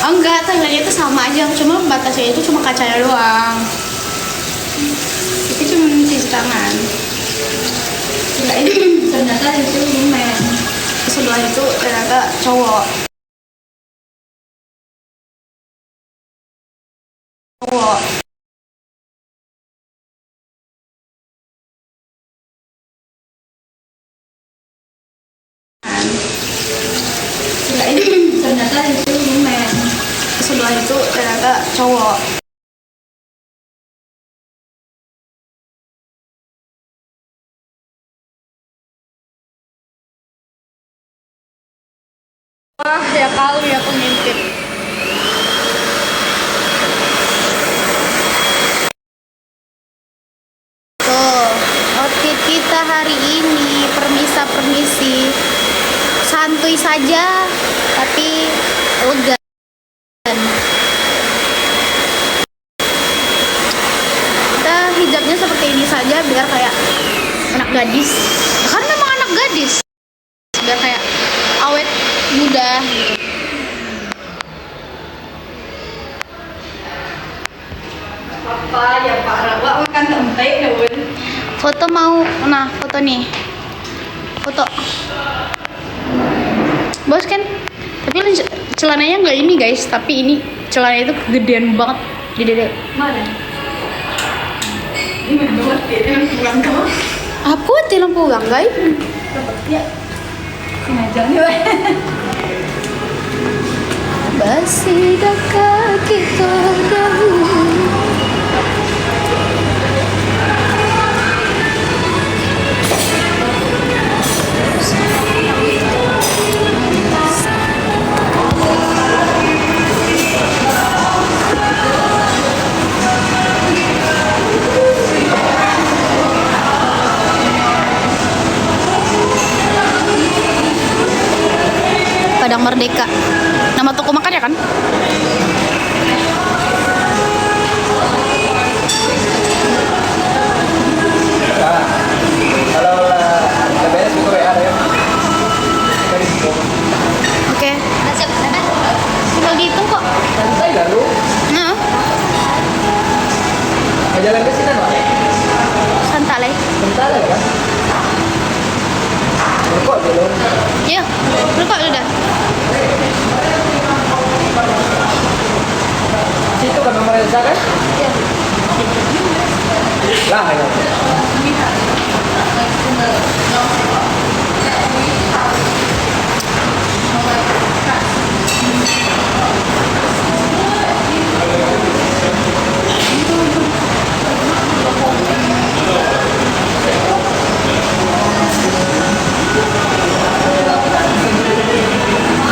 Enggak, tanggalnya itu sama aja, cuma batasnya itu cuma kacanya doang. Itu cuma cuci tangan. Ternyata itu lumayan. Sebelah itu ternyata cowok. Ternyata itu lumayan. Sebelah itu ternyata cowok. Wah, ya kali aku ngintip. Tuh, outfit kita hari ini permisi, santuy saja, tapi elegan. Kita hijabnya seperti ini saja biar kayak anak gadis. Kan memang anak gadis. Biar kayak awet muda gitu. Apa ya Pak Rawa makan tempe daun. Foto mau, nah foto nih. Foto. Bos kan? Tapi celananya nggak ini guys, tapi ini celananya itu gedean banget di dede. Mana? Ini banget ya, dengan pulang kamu. Apa tilang pulang guys? Dapat ya. Ngajangnya Basi dekat kita dahulu. Padang Merdeka. Nama toko makan ya kan? Oke. Tinggal dihitung kok. Santai lah lu. Nah. Jalan ke sini Pak. Santai. Santai kan? Rokok dulu. Iya, rokok udah. Situ kan nomor Elsa kan? Iya. Lah ya.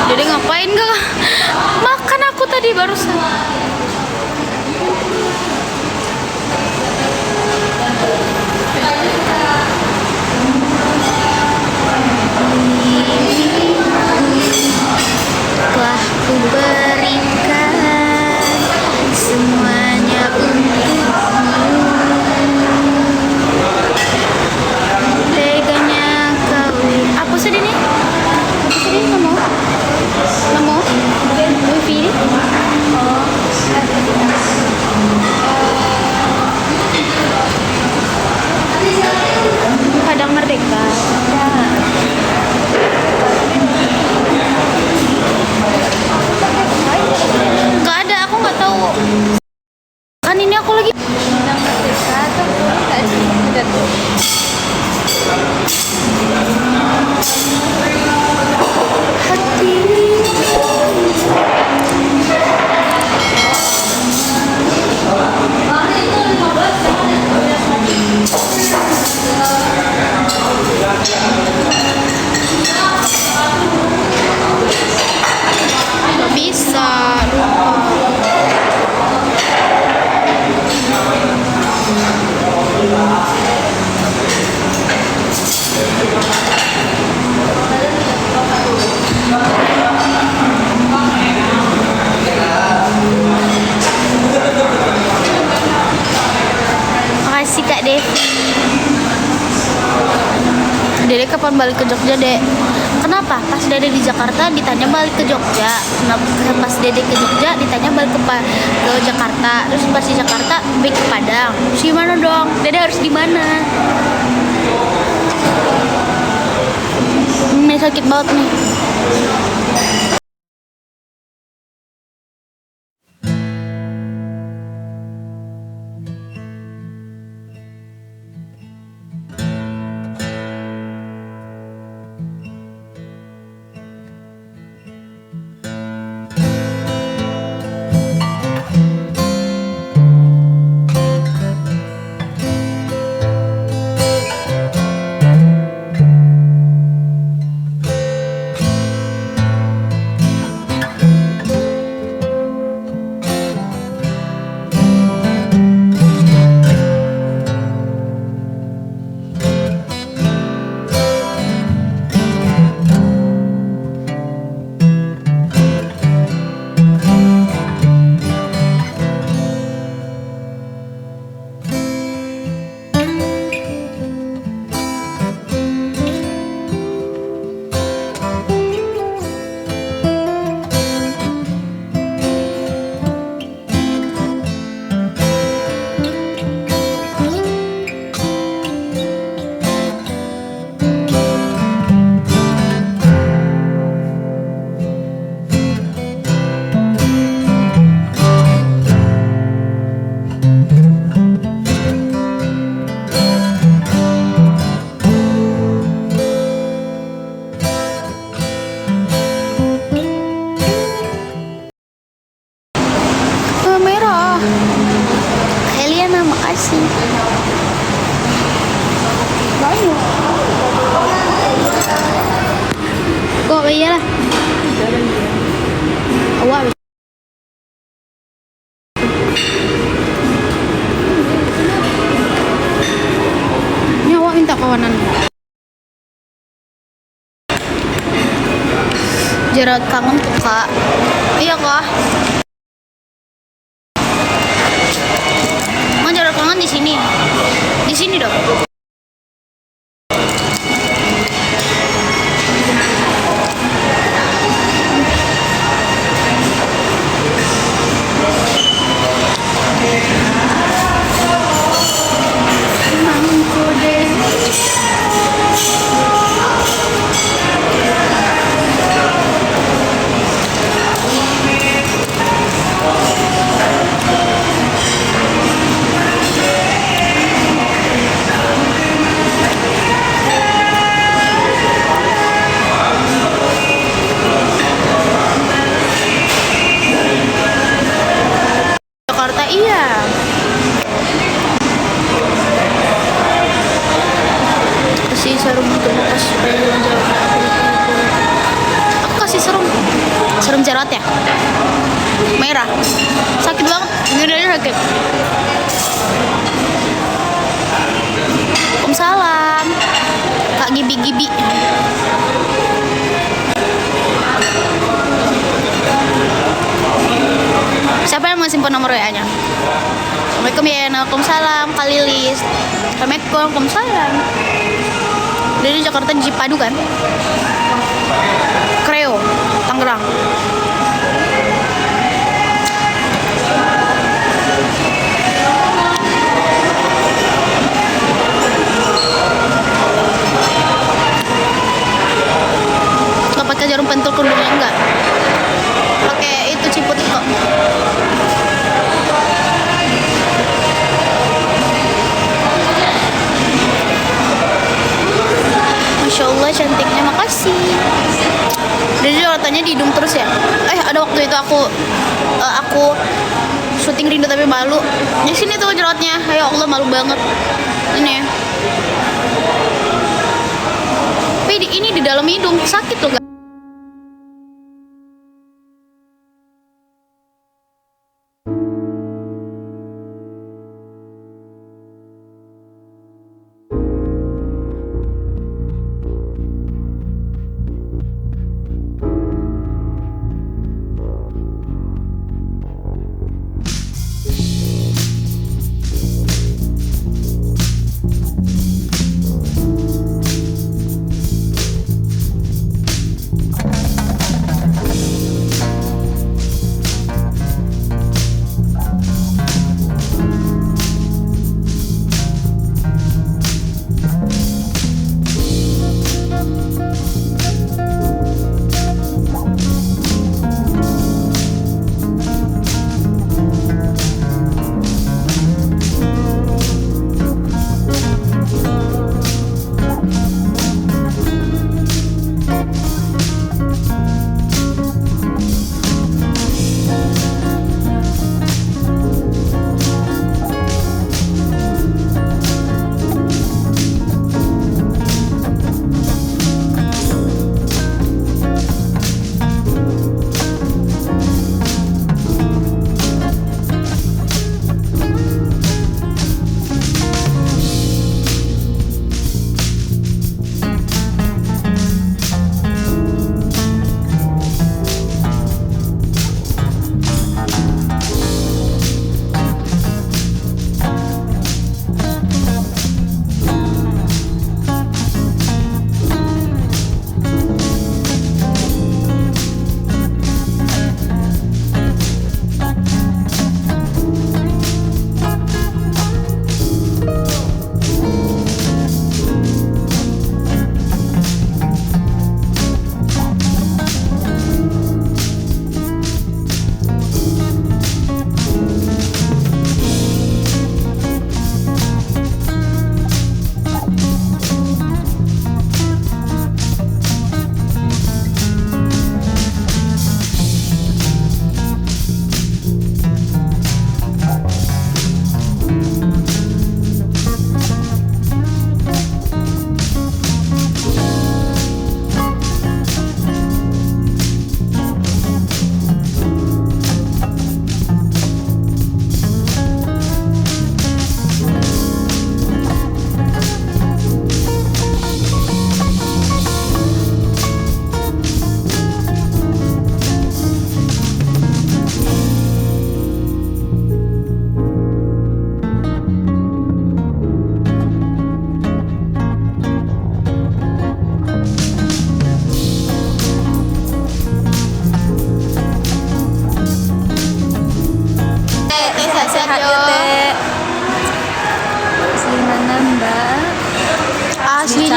Jadi ngapain gak? Makan aku tadi barusan. Telah ku berikan semuanya untukmu. Teganya kau. Apa sih ini? Apa sih ini? Nggak mau? Wifi ini? Oh. Padang Merdeka. Nggak ada, aku nggak tahu. Kan ini aku lagi. Padang Merdeka atau ada tuh. Hati. Nggak bisa, makasih Kak Devi. Dede kapan balik ke Jogja, Dek? Kenapa kenapa pas Dede di Jakarta ditanya balik ke Jogja, pas Dede ke Jogja ditanya balik ke Jakarta, terus pas di Jakarta balik ke Padang. Terus gimana dong? Dede harus di mana? Ini sakit banget nih. Merah. Heliana, makasih. Banyak. Kok iyalah. Awal. Ini awak minta kawanan. Jerat kangen tuh kak. Iya kak. Jarak kangen di sini dong. Jakarta iya. Kasih serum untuk bekas supaya jauh. Aku kasih serum jerat ya. Merah. Sakit banget. Ini sakit. Waalaikumsalam. Kak Gibi. Siapa yang mau simpan nomor WA-nya? Assalamualaikum ya, waalaikumsalam, Kak Lilis. Waalaikumsalam. Dari Jakarta di Cipadu kan? Kreo, Tangerang. Gak pakai jarum pentul kerudungnya enggak? Pakai itu ciput kok. Masya Allah cantiknya, makasih. Jadi jerawatnya di hidung terus ya. Ada waktu itu aku syuting Rindu tapi malu. Di sini tuh jerawatnya. Ya Allah, malu banget. Ini ya. Tapi ini di dalam hidung sakit loh.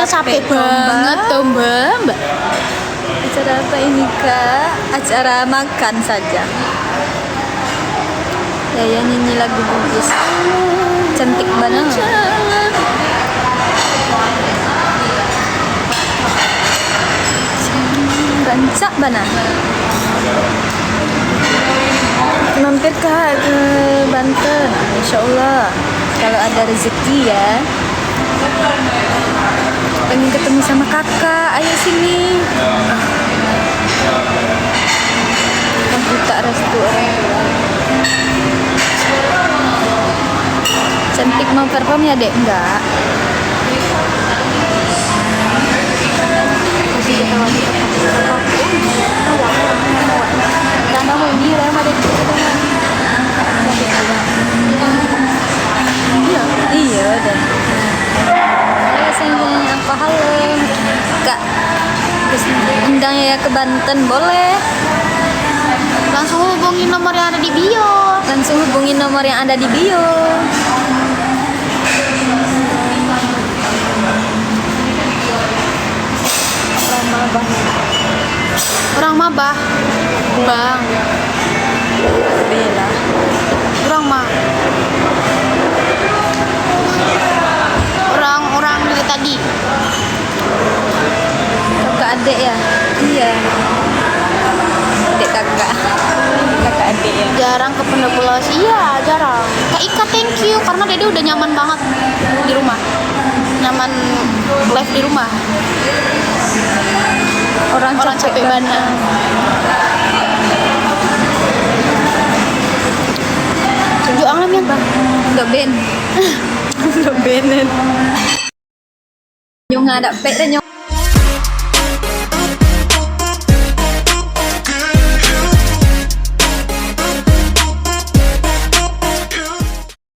Soalnya capek banget tuh mbak. Acara apa ini kak? Acara makan saja. Ya nyanyi lagu Bugis. Cantik banget. Rancak bana. Mampir kak ke Banten, Insya Allah. Kalau ada rezeki ya. Pengen ketemu sama kakak, ayo sini. Minta restu orang tua. Cantik mau perform ya dek? Enggak. Masih kita wanita karena mau ini lah ada di iya dan sayang apa hal kak undang ya ke Banten boleh. Langsung hubungin nomor yang ada di bio. Langsung hubungin nomor yang ada di bio. Orang mabah. Bang. Bela. Orang mah. Orang dari tadi. Kakak adik ya? Iya. Adik kakak. Kakak adik ya. Jarang ke Pendopolos. Iya, jarang. Kak Ika thank you karena Dede udah nyaman banget di rumah. Nyaman live di rumah. Orang capek banget. Tunjuk anglam yang bang. Udah ben. Udah benen. Nyong ada pek dan nyong